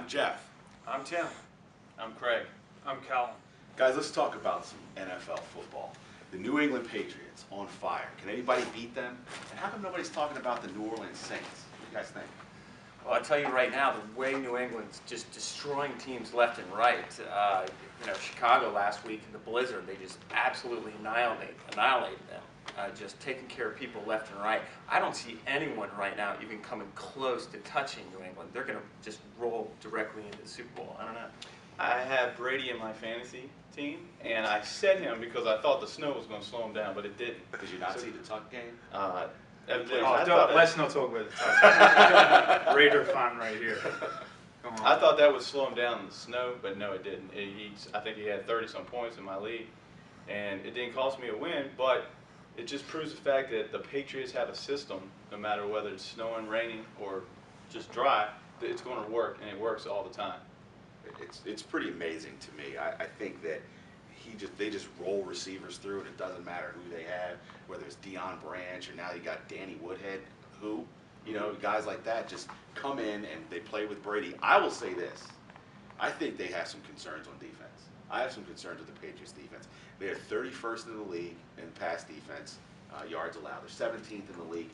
Geoff. I'm Tim. I'm Craig. I'm Calum. Guys, let's talk about some NFL football. The New England Patriots on fire. Can anybody beat them? And how come nobody's talking about the New Orleans Saints? What do you guys think? Well, I'll tell you right now, the way New England's just destroying teams left and right. Chicago last week in the blizzard, they just absolutely annihilated them. Just taking care of people left and right. I don't see anyone right now even coming close to touching New England. They're going to just roll directly into the Super Bowl. I don't know. I have Brady in my fantasy team, and I set him because I thought the snow was going to slow him down, but it didn't. Did you not see the Tuck game? Let's not talk about the Tuck. Raider fan right here. Come on. I thought that would slow him down in the snow, but no, it didn't. I think he had 30-some points in my league, and it didn't cost me a win, but it just proves the fact that the Patriots have a system, no matter whether it's snowing, raining, or just dry, that it's going to work, and it works all the time. It's pretty amazing to me. I think that they just roll receivers through, and it doesn't matter who they have, whether it's Deion Branch or now you got Danny Woodhead, guys like that just come in and they play with Brady. I will say this. I think they have some concerns on defense. I have some concerns with the Patriots defense. They're 31st in the league in pass defense, yards allowed. They're 17th in the league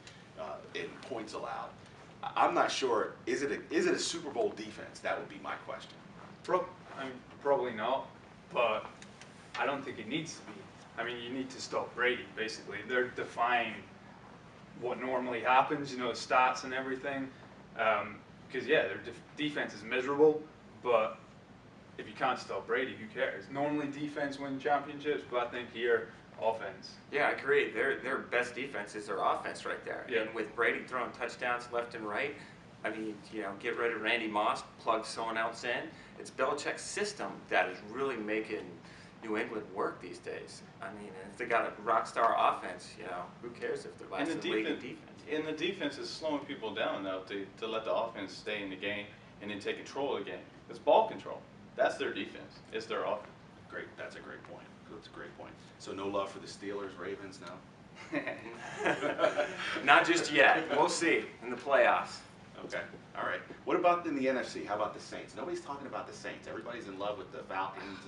in points allowed. I'm not sure, is it a Super Bowl defense? That would be my question. Probably not, but I don't think it needs to be. I mean, you need to stop Brady, basically. They're defying what normally happens, stats and everything. Because, yeah, their defense is miserable, but if you can't stop Brady, who cares? Normally defense wins championships, but I think here, offense. Yeah, I agree. Their best defense is their offense right there. Yeah. And with Brady throwing touchdowns left and right, I mean, get rid of Randy Moss, plug someone else in. It's Belichick's system that is really making New England work these days. I mean, if they got a rock star offense, who cares if they're last in the league in defense? And the defense is slowing people down now to let the offense stay in the game and then take control of the game. It's ball control. That's their defense. It's their offense. Great. That's a great point. That's a great point. So no love for the Steelers, Ravens now? Not just yet. We'll see in the playoffs. Okay. All right. What about in the NFC? How about the Saints? Nobody's talking about the Saints. Everybody's in love with the Falcons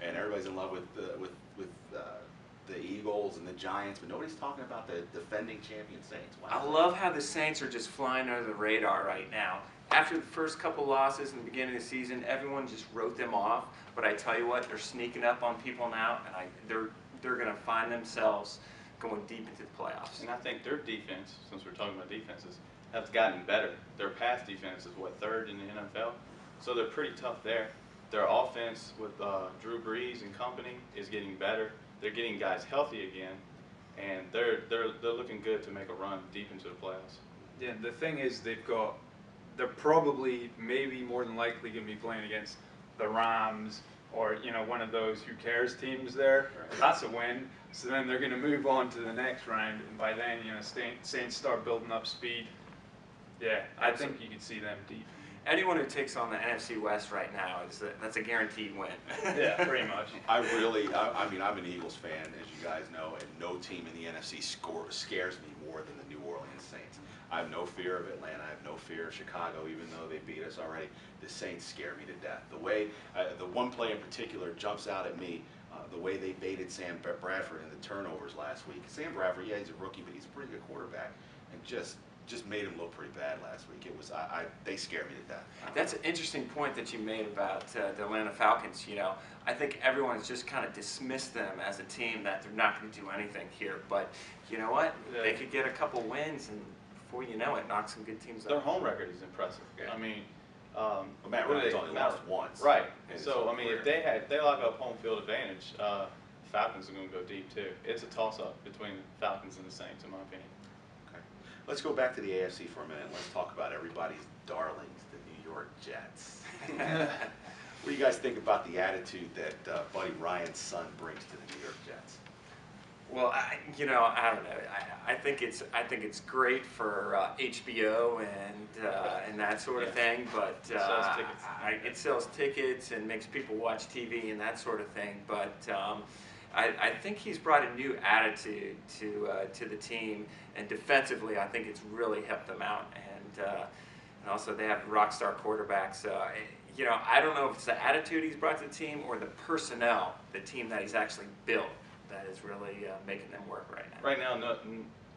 and everybody's in love with the Eagles and the Giants, but nobody's talking about the defending champion Saints. Wow. I love how the Saints are just flying under the radar right now. After the first couple losses in the beginning of the season, everyone just wrote them off. But I tell you what, they're sneaking up on people now, and they're going to find themselves going deep into the playoffs. And I think their defense, since we're talking about defenses, has gotten better. Their pass defense is, third in the NFL? So they're pretty tough there. Their offense with Drew Brees and company is getting better. They're getting guys healthy again, and they're looking good to make a run deep into the playoffs. Yeah, the thing is they're probably, maybe more than likely going to be playing against the Rams or, one of those who cares teams there. Right. That's a win. So then they're going to move on to the next round, and by then, Saints start building up speed. Yeah, I think you could see them deep. Anyone who takes on the NFC West right now, that's a guaranteed win. Yeah, pretty much. I'm an Eagles fan, as you guys know, and no team in the NFC scares me more than the New Orleans Saints. I have no fear of Atlanta. I have no fear of Chicago, even though they beat us already. The Saints scare me to death. The way, the one play in particular jumps out at me, the way they baited Sam Bradford in the turnovers last week. Sam Bradford, yeah, he's a rookie, but he's a pretty good quarterback, and just made him look pretty bad last week. It was they scare me to death. That's an interesting point that you made about the Atlanta Falcons. I think everyone's just kind of dismissed them as a team that they're not going to do anything here. But you know what? Yeah. They could get a couple wins, and before you know it, knock some good teams out. Their home record is impressive. Yeah. I mean, Matt Ryan's only lost once. Right. So I mean, if they lock up home field advantage, Falcons are going to go deep too. It's a toss-up between the Falcons and the Saints, in my opinion. Let's go back to the AFC for a minute and let's talk about everybody's darlings, the New York Jets. What do you guys think about the attitude that Buddy Ryan's son brings to the New York Jets? Well, I don't know. I think it's great for HBO and that sort of thing, but it sells tickets and makes people watch TV and that sort of thing. But I think he's brought a new attitude to the team, and defensively, I think it's really helped them out. And and also they have rock star quarterbacks. You know, I don't know if it's the attitude he's brought to the team or the personnel, the team that he's actually built, that is really making them work right now. Right now,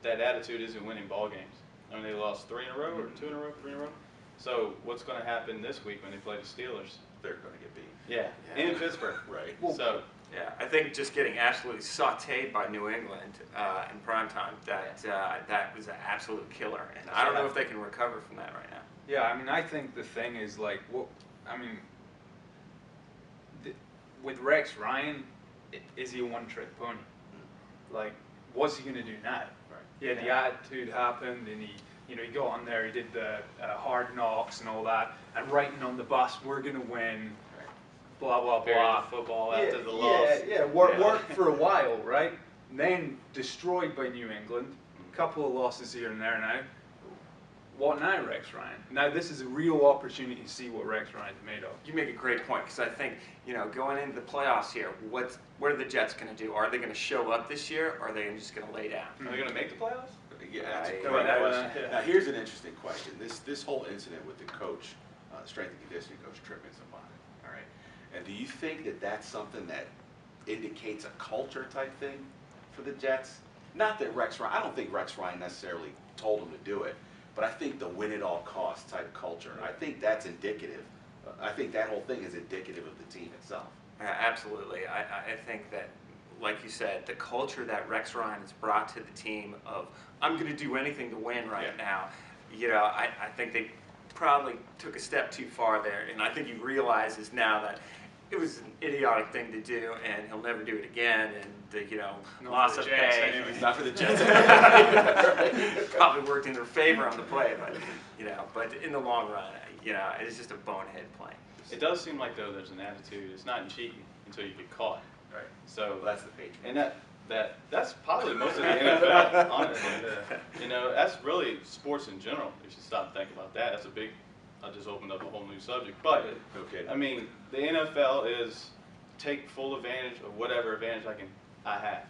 that attitude isn't winning ball games. I mean, they lost 3 in a row, or 2 in a row, 3 in a row. So what's going to happen this week when they play the Steelers? They're going to get beat. Yeah, in Pittsburgh. Right. So yeah, I think just getting absolutely sautéed by New England in primetime, that was an absolute killer. And I don't know if they can recover from that right now. Yeah, I mean, I think the thing is, like, with Rex Ryan, is he a one-trick pony? Like, what's he going to do now? Right. Yeah, the attitude happened, and he got on there, he did the hard knocks and all that, and writing on the bus, we're going to win, blah, blah, buried blah. the football after the loss. Worked for a while, right? And then destroyed by New England, a couple of losses here and there now. What now, Rex Ryan? Now this is a real opportunity to see what Rex Ryan's made of. You make a great point, because I think, you know, going into the playoffs here, what are the Jets going to do? Are they going to show up this year, or are they just going to lay down? Are they going to make the playoffs? Yeah, that's a I- great I- question. yeah. Now, here's an interesting question. This whole incident with the coach, strength and conditioning coach, tripping somebody, all right? And do you think that that's something that indicates a culture type thing for the Jets? Not that Rex Ryan, I don't think Rex Ryan necessarily told him to do it, but I think the win at all costs type culture, I think that's indicative. I think that whole thing is indicative of the team itself. Absolutely. I think that, like you said, the culture that Rex Ryan has brought to the team of, I'm going to do anything to win right now, you know, I think they probably took a step too far there, and I think he realizes now that it was an idiotic thing to do, and he'll never do it again, and, you know, Not loss for of the Jets, pay. anyway. Not for the Jets. Probably worked in their favor on the play, but, you know, but in the long run, you know, it's just a bonehead play. It does seem like, though, there's an attitude. It's not in cheating until you get caught. Right. So Well, that's the Patriots. And that's probably most of the NFL, honestly. You know, that's really sports in general. You should stop and think about that. That's a big, I just opened up a whole new subject. But, Okay. I mean, the NFL is take full advantage of whatever advantage I have.